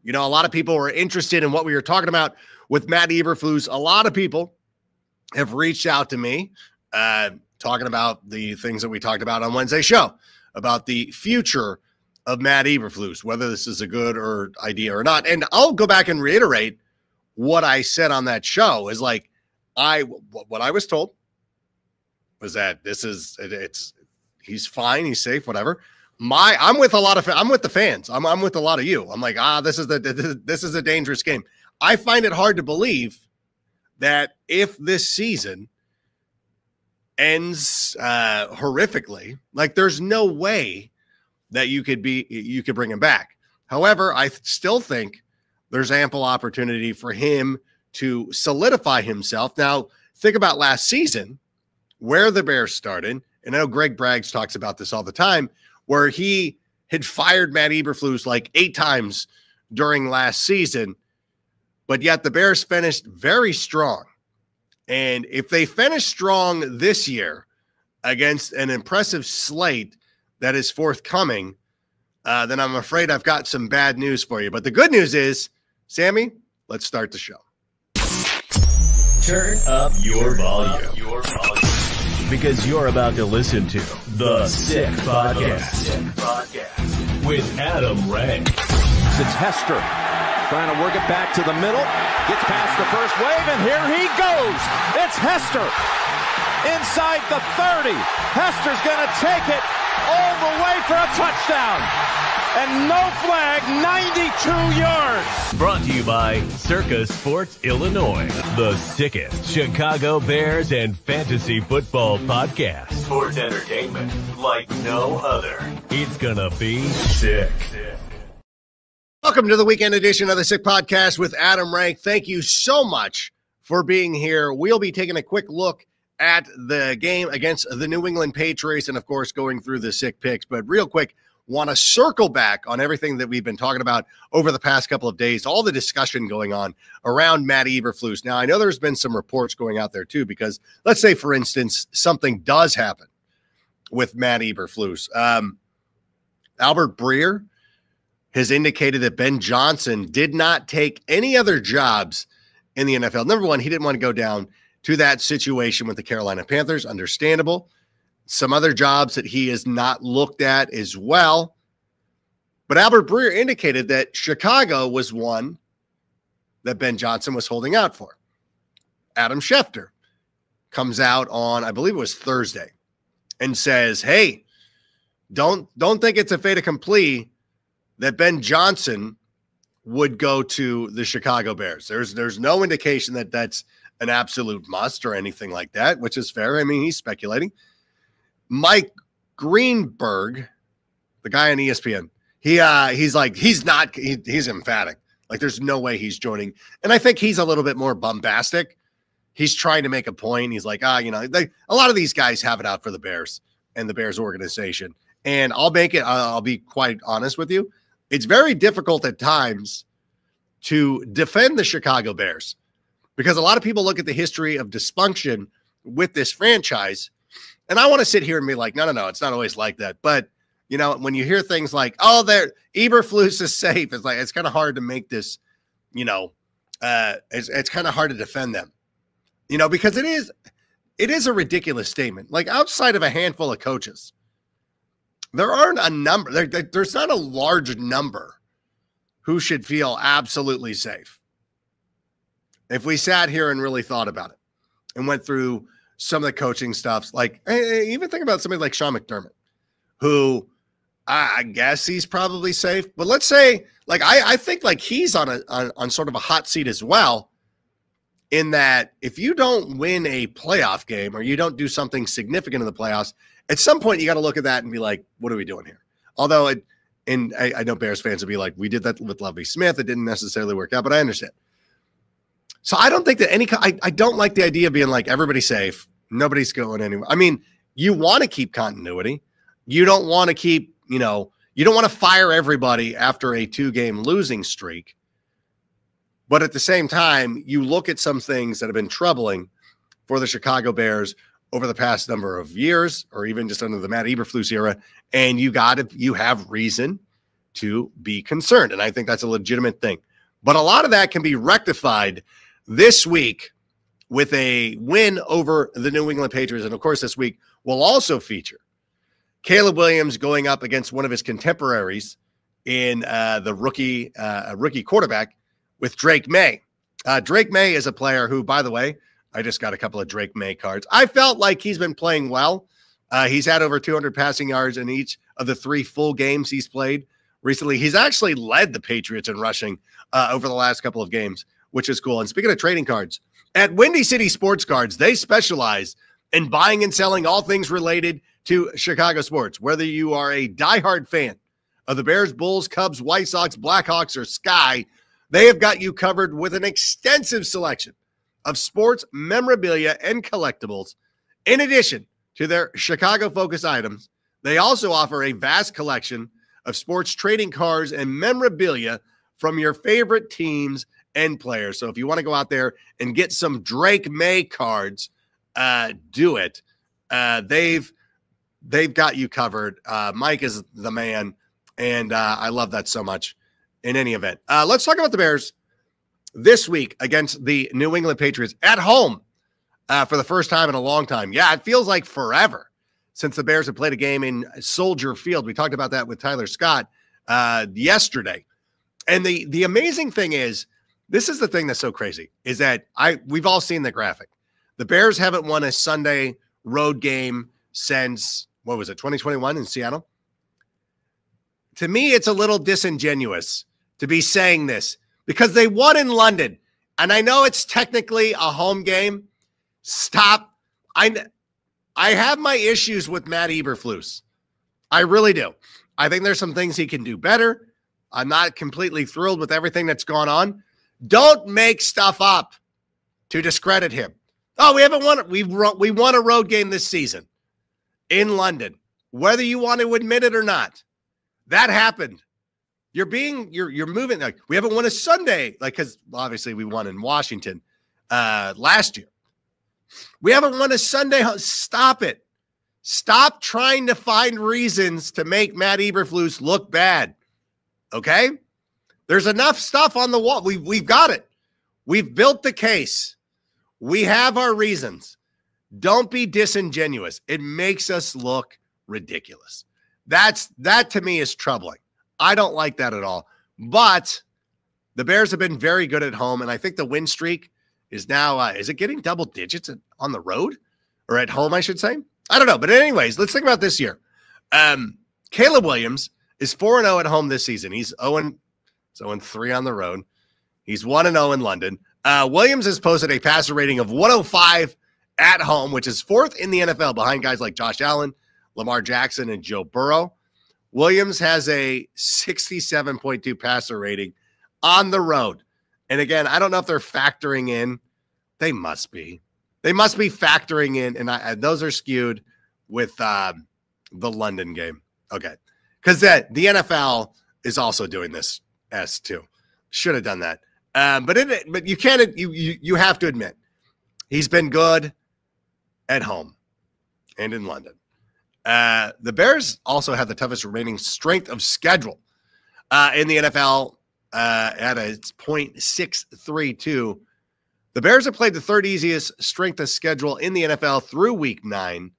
You know, a lot of people were interested in what we were talking about with Matt Eberflus. A lot of people have reached out to me talking about the things that we talked about on Wednesday's show, about the future of Matt Eberflus, whether this is a good idea or not. And I'll go back and reiterate what I said on that show is like, what I was told was that he's fine, he's safe, whatever. I'm with the fans. I'm with a lot of you. I'm like, this is a dangerous game. I find it hard to believe that if this season ends horrifically, like there's no way that you could bring him back. However, I still think there's ample opportunity for him to solidify himself. Now, think about last season, where the Bears started, and I know Greg Braggs talks about this all the time, where he had fired Matt Eberflus like 8 times during last season, but yet the Bears finished very strong. And if they finish strong this year against an impressive slate that is forthcoming, then I'm afraid I've got some bad news for you. But the good news is, Sammy, let's start the show. Turn up your volume. Because you're about to listen to The Sick Podcast with Adam Ray. It's Hester trying to work it back to the middle. Gets past the first wave, and here he goes. It's Hester inside the 30. Hester's going to take it all the way for a touchdown. And no flag, 92 yards. Brought to you by Circa Sports Illinois, the sickest Chicago Bears and fantasy football podcast. Sports entertainment like no other. It's gonna be sick. Welcome to the weekend edition of the Sick Podcast with Adam Rank. Thank you so much for being here. We'll be taking a quick look at the game against the New England Patriots and, of course, going through the sick picks. But real quick, want to circle back on everything that we've been talking about over the past couple of days, all the discussion going on around Matt Eberflus. Now, I know there's been some reports going out there, too, because let's say, for instance, something does happen with Matt Eberflus. Albert Breer has indicated that Ben Johnson did not take any other jobs in the NFL. Number one, he didn't want to go down to that situation with the Carolina Panthers. Understandable. Some other jobs that he has not looked at as well. But Albert Breer indicated that Chicago was one that Ben Johnson was holding out for. Adam Schefter comes out on, I believe it was Thursday, and says, hey, don't think it's a fait accompli that Ben Johnson would go to the Chicago Bears. There's no indication that that's an absolute must or anything like that, which is fair. I mean, he's speculating. Mike Greenberg, the guy on ESPN, he's emphatic. Like, there's no way he's joining. And I think he's a little bit more bombastic. He's trying to make a point. He's like, a lot of these guys have it out for the Bears and the Bears organization. And I'll be quite honest with you. It's very difficult at times to defend the Chicago Bears because a lot of people look at the history of dysfunction with this franchise. And I want to sit here and be like, no, it's not always like that. But, when you hear things like, Eberflus is safe, it's kind of hard to make this, it's kind of hard to defend them, because it is a ridiculous statement. Like, outside of a handful of coaches, there aren't a number. There's not a large number who should feel absolutely safe. If we sat here and really thought about it and went through some of the coaching stuff, like even think about somebody like Sean McDermott, who I guess he's probably safe. But let's say, like, I think like he's on sort of a hot seat as well, in that if you don't win a playoff game or you don't do something significant in the playoffs, at some point you got to look at that and be like, what are we doing here? Although I know Bears fans would be like, we did that with Lovie Smith. It didn't necessarily work out, but I understand. So I don't think that I don't like the idea of being like, everybody's safe, nobody's going anywhere. I mean, you want to keep continuity. You don't want to keep, you don't want to fire everybody after a 2-game losing streak. But at the same time, you look at some things that have been troubling for the Chicago Bears over the past number of years, or even just under the Matt Eberflus era, and you have reason to be concerned. And I think that's a legitimate thing. But a lot of that can be rectified this week with a win over the New England Patriots. And of course, this week will also feature Caleb Williams going up against one of his contemporaries in the rookie quarterback with Drake May. Drake May is a player who, by the way, I just got a couple of Drake May cards. I felt like he's been playing well. He's had over 200 passing yards in each of the 3 full games he's played recently. He's actually led the Patriots in rushing over the last couple of games, which is cool. And speaking of trading cards, at Windy City Sports Cards, they specialize in buying and selling all things related to Chicago sports. Whether you are a diehard fan of the Bears, Bulls, Cubs, White Sox, Blackhawks, or Sky, they have got you covered with an extensive selection of sports memorabilia and collectibles. In addition to their Chicago-focused items, they also offer a vast collection of sports trading cards and memorabilia from your favorite teams and players. So if you want to go out there and get some Drake May cards, do it. They've got you covered. Mike is the man, and I love that so much. In any event, let's talk about the Bears this week against the New England Patriots at home for the first time in a long time. Yeah, it feels like forever since the Bears have played a game in Soldier Field. We talked about that with Tyler Scott yesterday. And the amazing thing is, this is the thing that's so crazy, is that we've all seen the graphic. The Bears haven't won a Sunday road game since, 2021 in Seattle? To me, it's a little disingenuous to be saying this because they won in London. And I know it's technically a home game. Stop. I have my issues with Matt Eberflus. I really do. I think there's some things he can do better. I'm not completely thrilled with everything that's gone on. Don't make stuff up to discredit him. Oh, we haven't won. We won a road game this season in London, whether you want to admit it or not. That happened. You're moving. Like, we haven't won a Sunday, because obviously we won in Washington last year. We haven't won a Sunday. Stop it. Stop trying to find reasons to make Matt Eberflus look bad. Okay? There's enough stuff on the wall. We've got it. We've built the case. We have our reasons. Don't be disingenuous. It makes us look ridiculous. That to me is troubling. I don't like that at all. But the Bears have been very good at home, and I think the win streak is now, is it getting double digits on the road? Or at home, I should say? I don't know. But anyways, let's think about this year. Caleb Williams is 4-0 at home this season. He's 0-3 on the road. He's 1-0 in London. Williams has posted a passer rating of 105 at home, which is 4th in the NFL behind guys like Josh Allen, Lamar Jackson, and Joe Burrow. Williams has a 67.2 passer rating on the road. And again, I don't know if they're factoring in. They must be. They must be factoring in, and those are skewed with the London game. Okay. Because the NFL is also doing this too. Should have done that. But you can't. You have to admit, he's been good at home and in London. The Bears also have the toughest remaining strength of schedule in the NFL at a 0.632. The Bears have played the 3rd easiest strength of schedule in the NFL through week 9.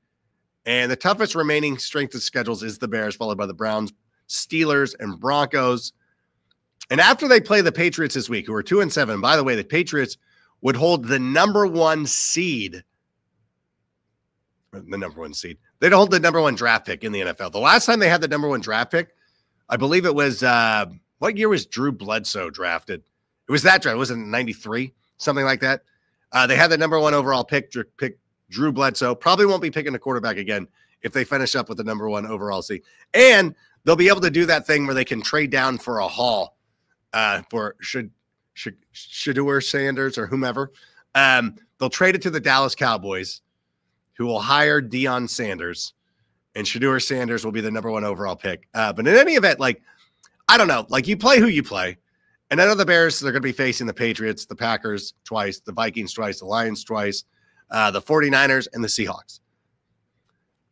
And the toughest remaining strength of schedules is the Bears, followed by the Browns, Steelers, and Broncos. And after they play the Patriots this week, who are 2-7, by the way, the Patriots would hold the number 1 seed. The number 1 seed. They'd hold the number 1 draft pick in the NFL. The last time they had the number 1 draft pick, I believe it was, what year was Drew Bledsoe drafted? It was that draft. It was in 93, something like that. They had the number 1 overall pick Drew Bledsoe. Probably won't be picking a quarterback again if they finish up with the number 1 overall seed. And they'll be able to do that thing where they can trade down for a haul for Shedeur Sanders or whomever. They'll trade it to the Dallas Cowboys, who will hire Deion Sanders, and Shedeur Sanders will be the number 1 overall pick. But in any event, I don't know. You play who you play. And I know the Bears, they're going to be facing the Patriots, the Packers twice, the Vikings twice, the Lions twice, the 49ers, and the Seahawks.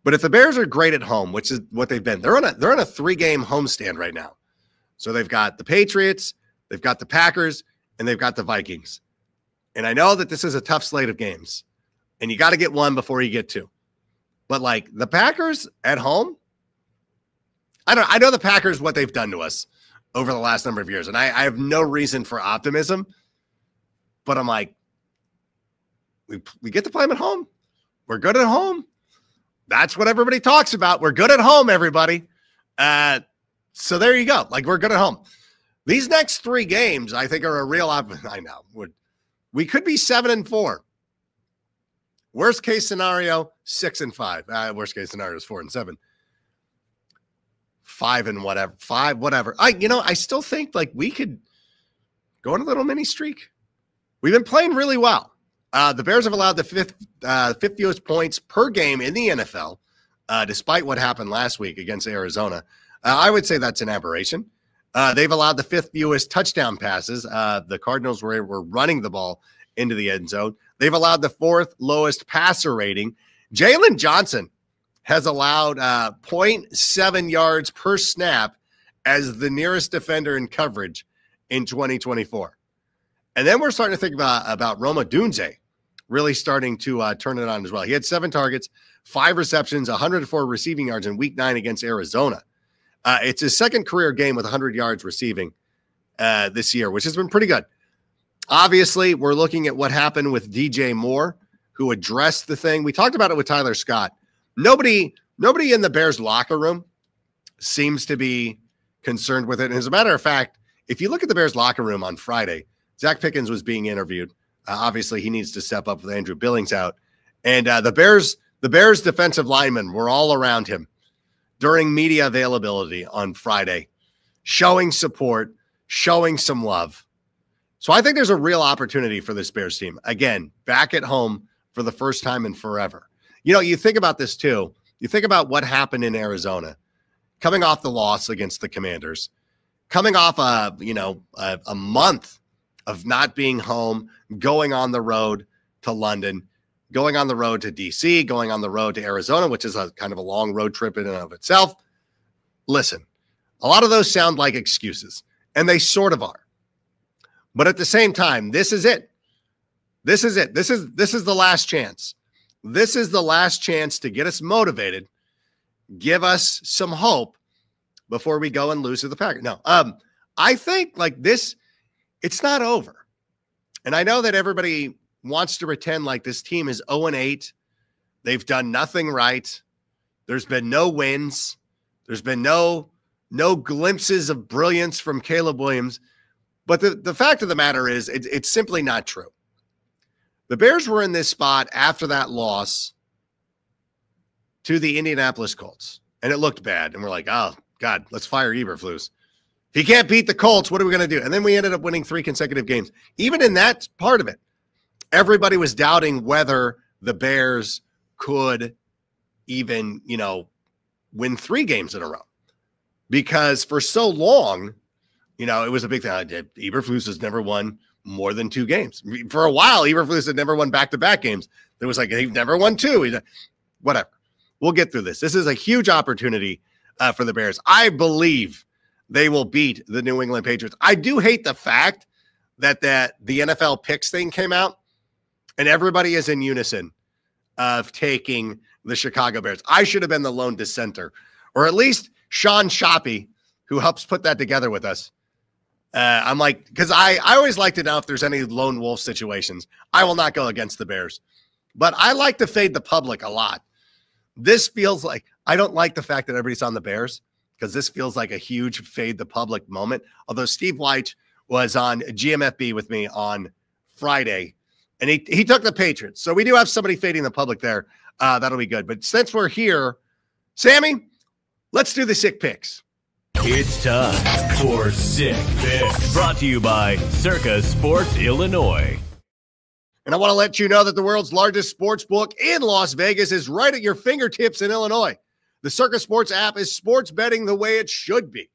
But if the Bears are great at home, which is what they've been, they're on a 3-game homestand right now. So they've got the Patriots, they've got the Packers, and they've got the Vikings. And I know that this is a tough slate of games, and you got to get one before you get two. But like the Packers at home, I know the Packers, what they've done to us over the last number of years, and I have no reason for optimism, but I'm like, we get to play them at home. We're good at home. That's what everybody talks about. We're good at home, everybody. So there you go. Like, we're good at home. These next three games, I think, are a real I know. We could be 7-4. Worst case scenario, 6-5. Worst case scenario is 4-7. 5 and whatever. 5, whatever. I still think like we could go on a little mini streak. We've been playing really well. The Bears have allowed the fifth fewest points per game in the NFL, despite what happened last week against Arizona. I would say that's an aberration. They've allowed the fifth fewest touchdown passes. The Cardinals were running the ball into the end zone. They've allowed the fourth lowest passer rating. Jalen Johnson has allowed 0.7 yards per snap as the nearest defender in coverage in 2024. And then we're starting to think about Roma Dunze really starting to turn it on as well. He had 7 targets, 5 receptions, 104 receiving yards in week 9 against Arizona. It's his second career game with 100 yards receiving this year, which has been pretty good. Obviously, we're looking at what happened with DJ Moore, who addressed the thing. We talked about it with Tyler Scott. Nobody in the Bears locker room seems to be concerned with it. And as a matter of fact, if you look at the Bears locker room on Friday, Zach Pickens was being interviewed. Obviously, he needs to step up with Andrew Billings out. And the Bears defensive linemen were all around him during media availability on Friday, showing support, showing some love. So I think there's a real opportunity for this Bears team. Again, back at home for the first time in forever. You think about this too. You think about what happened in Arizona, coming off the loss against the Commanders, coming off a month of not being home, going on the road to London, going on the road to DC, going on the road to Arizona, which is a kind of a long road trip in and of itself. Listen, a lot of those sound like excuses, and they sort of are. But at the same time, this is it. This is it. This is the last chance. This is the last chance to get us motivated, give us some hope before we go and lose to the Packers. No, I think like this, it's not over. And I know that everybody wants to pretend like this team is 0-8. They've done nothing right. There's been no wins. There's been no glimpses of brilliance from Caleb Williams. But the fact of the matter is it's simply not true. The Bears were in this spot after that loss to the Indianapolis Colts, and it looked bad. And we're like, oh, God, let's fire Eberflus. If he can't beat the Colts, what are we going to do? And then we ended up winning 3 consecutive games. Even in that part of it, everybody was doubting whether the Bears could even, win 3 games in a row. Because for so long, it was a big thing. Eberflus has never won more than 2 games. For a while, Eberflus had never won back-to-back games. There was like, he never won 2. Whatever. We'll get through this. This is a huge opportunity for the Bears. I believe they will beat the New England Patriots. I do hate the fact that the NFL picks thing came out and everybody is in unison of taking the Chicago Bears. I should have been the lone dissenter, or at least Sean Shoppy, who helps put that together with us. I'm like, because I always like to know if there's any lone wolf situations. I will not go against the Bears, but I like to fade the public a lot. This feels like, I don't like the fact that everybody's on the Bears, because this feels like a huge fade the public moment. Although Steve White was on GMFB with me on Friday, and he took the Patriots. So we do have somebody fading the public there. That'll be good. But since we're here, Sammy, let's do the sick picks. It's time for Sick Picks, brought to you by Circa Sports Illinois. And I want to let you know that the world's largest sports book in Las Vegas is right at your fingertips in Illinois. The Circa Sports app is sports betting the way it should be.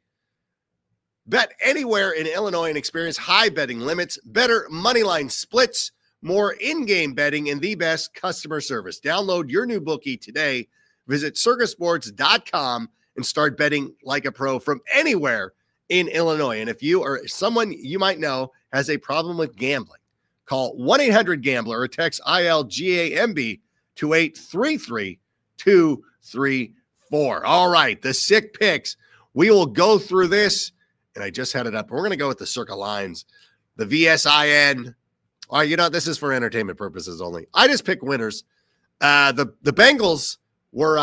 Bet anywhere in Illinois and experience high betting limits, better moneyline splits, more in-game betting, and the best customer service. Download your new bookie today. Visit circasports.com and start betting like a pro from anywhere in Illinois. And if you or someone you might know has a problem with gambling, call 1-800-GAMBLER or text ILGAMB to 833-234. All right, the sick picks. We will go through this, and I just had it up. We're going to go with the Circa lines, the VSIN. All right, this is for entertainment purposes only. I just pick winners. The Bengals were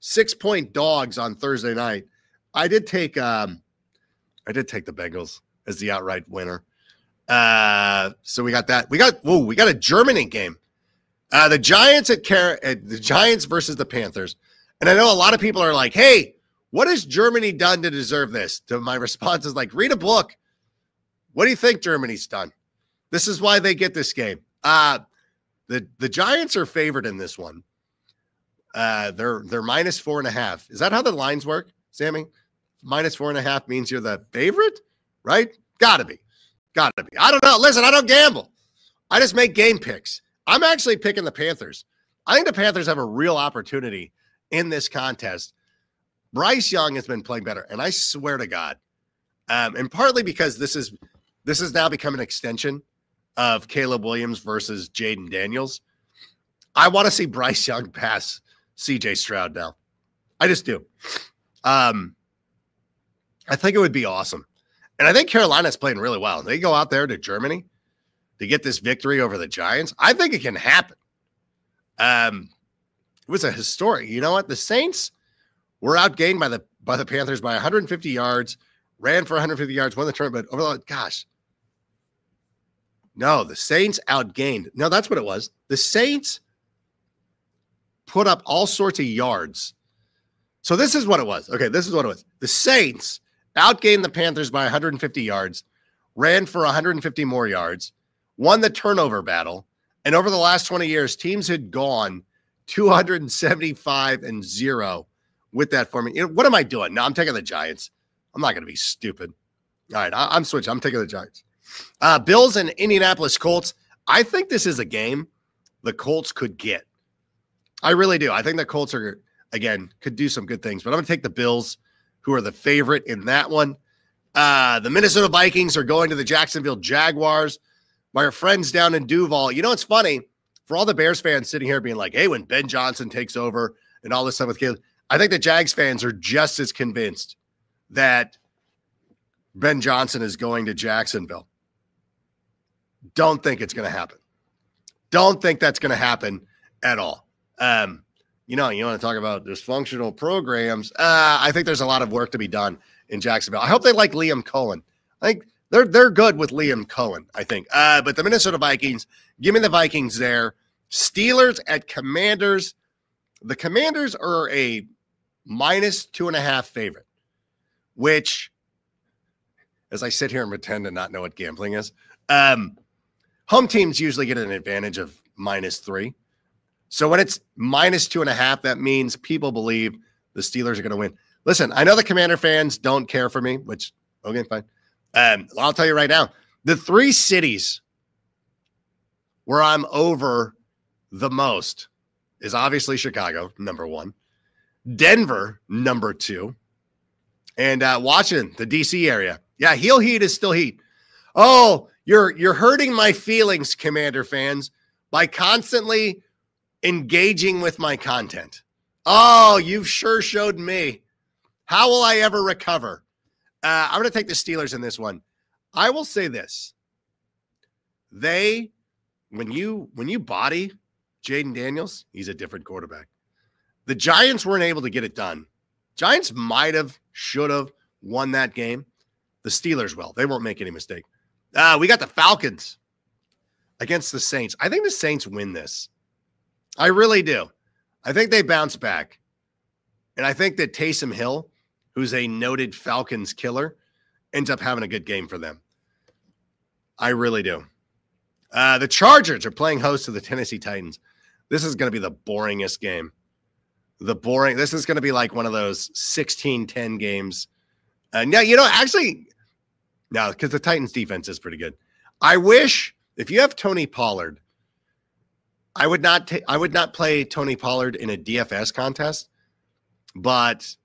6-point dogs on Thursday night. I did take the Bengals as the outright winner. So we got that. We got a Germany game. The Giants the Giants versus the Panthers. And I know a lot of people are like, hey, what has Germany done to deserve this? To my response is like, read a book. What do you think Germany's done? This is why they get this game. The Giants are favored in this one. They're -4.5. Is that how the lines work, Sammy? -4.5 means you're the favorite, right? Gotta be. I don't know. Listen, I don't gamble. I just make game picks. I'm actually picking the Panthers. I think the Panthers have a real opportunity in this contest. Bryce Young has been playing better, and I swear to God, and partly because this has now become an extension of Caleb Williams versus Jaden Daniels. I want to see Bryce Young pass CJ Stroud now. I just do. I think it would be awesome. And I think Carolina's playing really well. They go out there to Germany to get this victory over the Giants. I think it can happen. It was a historic. You know what? The Saints were outgained by the Panthers by 150 yards, ran for 150 yards, won the tournament. But overall, gosh. No, the Saints outgained. No, that's what it was. The Saints put up all sorts of yards. So this is what it was. Okay, this is what it was. The Saints outgained the Panthers by 150 yards, ran for 150 more yards, won the turnover battle, and over the last 20 years, teams had gone 275-0 with that formation. What am I doing? No, I'm taking the Giants. I'm not going to be stupid. All right, I'm switching. I'm taking the Giants. Bills and Indianapolis Colts. I think this is a game the Colts could get. I really do. I think the Colts are, again, could do some good things, but I'm going to take the Bills, who are the favorite in that one. The Minnesota Vikings are going to the Jacksonville Jaguars. My friends down in Duval. It's funny for all the Bears fans sitting here being like, hey, when Ben Johnson takes over and all this stuff with Caleb, I think the Jags fans are just as convinced that Ben Johnson is going to Jacksonville. Don't think it's going to happen. Don't think that's going to happen at all. You want to talk about dysfunctional programs. I think there's a lot of work to be done in Jacksonville. I hope they like Liam Cohen. I think they're good with Liam Cohen, I think. But the Minnesota Vikings, give me the Vikings there. Steelers at Commanders. The Commanders are a -2.5 favorite, which, as I sit here and pretend to not know what gambling is, home teams usually get an advantage of -3. So when it's -2.5, that means people believe the Steelers are going to win. Listen, I know the Commander fans don't care for me, which, okay, fine. I'll tell you right now, the 3 cities where I'm over the most is obviously Chicago, number 1, Denver, number 2, and Washington, the DC area. Yeah, heel heat is still heat. Oh, you're hurting my feelings, Commander fans, by constantly engaging with my content. Oh, you've sure showed me. How will I ever recover? I'm going to take the Steelers in this one. I will say this. When you body Jaden Daniels, he's a different quarterback. The Giants weren't able to get it done. Giants might have, should have won that game. The Steelers will. They won't make any mistake. We got the Falcons against the Saints. I think the Saints win this. I really do. I think they bounce back. And I think that Taysom Hill, who's a noted Falcons killer, ends up having a good game for them. I really do. The Chargers are playing host to the Tennessee Titans. This is going to be the boringest game. This is going to be like one of those 16-10 games. No, because the Titans defense is pretty good. I wish, if you have Tony Pollard, I would not play Tony Pollard in a DFS contest, but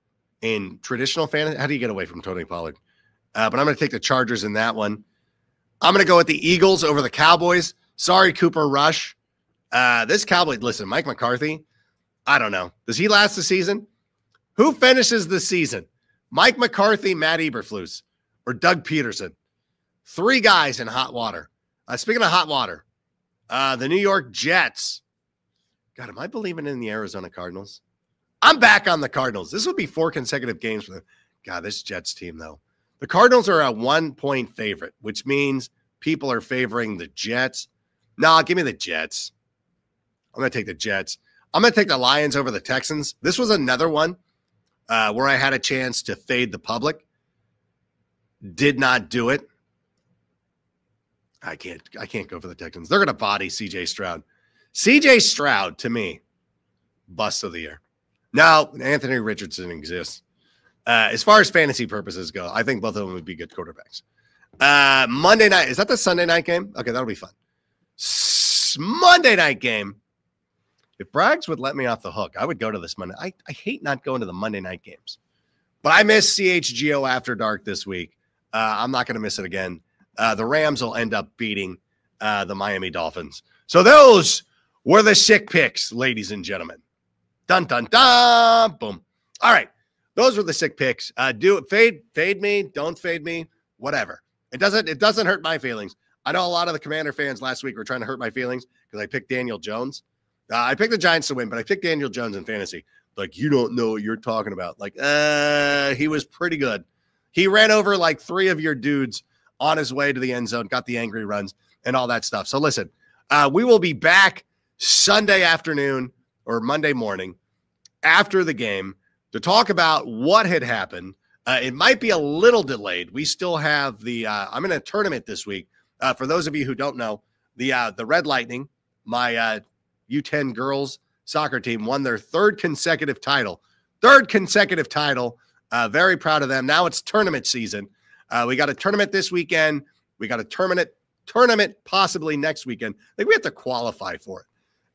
in traditional fantasy, how do you get away from Tony Pollard? but I'm going to take the Chargers in that one. I'm going to go with the Eagles over the Cowboys. Sorry, Cooper Rush. This Cowboy, listen, Mike McCarthy, I don't know. Does he last the season? Who finishes the season? Mike McCarthy, Matt Eberflus, or Doug Peterson? 3 guys in hot water. Speaking of hot water, the New York Jets. God, am I believing in the Arizona Cardinals? I'm back on the Cardinals. This would be 4 consecutive games for them. God, this Jets team, though. The Cardinals are a 1-point favorite, which means people are favoring the Jets. No, give me the Jets. I'm going to take the Jets. I'm going to take the Lions over the Texans. This was another one where I had a chance to fade the public. Did not do it. I can't go for the Texans. They're going to body C.J. Stroud. C.J. Stroud, to me, bust of the year. Now, Anthony Richardson exists. As far as fantasy purposes go, I think both of them would be good quarterbacks. Monday night. Is that the Sunday night game? Okay, that'll be fun. Monday night game. If Braggs would let me off the hook, I would go to this Monday. I hate not going to the Monday night games. But I missed CHGO After Dark this week. I'm not going to miss it again. The Rams will end up beating the Miami Dolphins. So those were the sick picks, ladies and gentlemen. Dun, dun, dun. Boom. All right. Those were the sick picks. Do it. Fade me. Don't fade me. Whatever. It doesn't hurt my feelings. I know a lot of the Commander fans last week were trying to hurt my feelings because I picked Daniel Jones. I picked the Giants to win, but I picked Daniel Jones in fantasy. Like, you don't know what you're talking about. Like, he was pretty good. He ran over like 3 of your dudes on his way to the end zone, got the angry runs and all that stuff. So listen, we will be back Sunday afternoon or Monday morning after the game to talk about what had happened. It might be a little delayed. We still have the I'm in a tournament this week. For those of you who don't know, the Red Lightning, my U10 girls soccer team, won their 3rd consecutive title. Very proud of them. Now it's tournament season. We got a tournament this weekend. We got a tournament possibly next weekend. I think we have to qualify for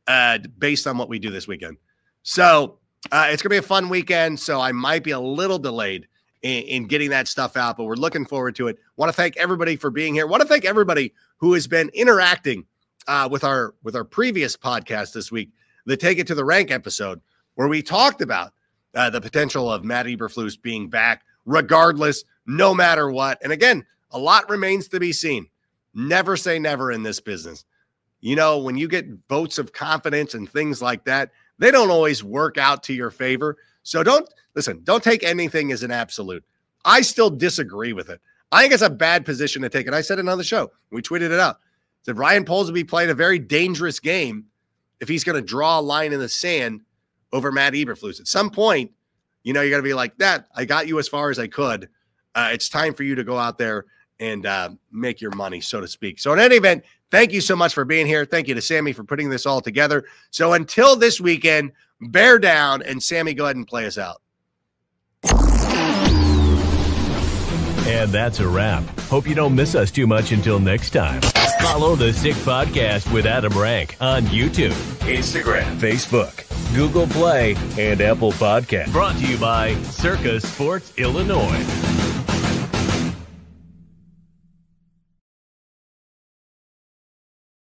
it based on what we do this weekend. So it's going to be a fun weekend. So I might be a little delayed in getting that stuff out, but we're looking forward to it. Want to thank everybody for being here. Want to thank everybody who has been interacting with our previous podcast this week, the Take It to the Rank episode, where we talked about the potential of Matt Eberflus being back regardless, no matter what. And again, a lot remains to be seen. Never say never in this business. You know, when you get votes of confidence and things like that, they don't always work out to your favor. So don't take anything as an absolute. I still disagree with it. I think it's a bad position to take. And I said it on the show. We tweeted it out. I said Ryan Poles will be playing a very dangerous game if he's going to draw a line in the sand over Matt Eberflus. At some point, you know, you got to be like, that. I got you as far as I could. It's time for you to go out there and make your money, so to speak. So in any event, thank you so much for being here. Thank you to Sammy for putting this all together. So until this weekend, bear down, and Sammy, go ahead and play us out. And that's a wrap. Hope you don't miss us too much until next time. Follow the Sick Podcast with Adam Rank on YouTube, Instagram, Facebook, Google Play, and Apple Podcast. Brought to you by Circa Sports Illinois.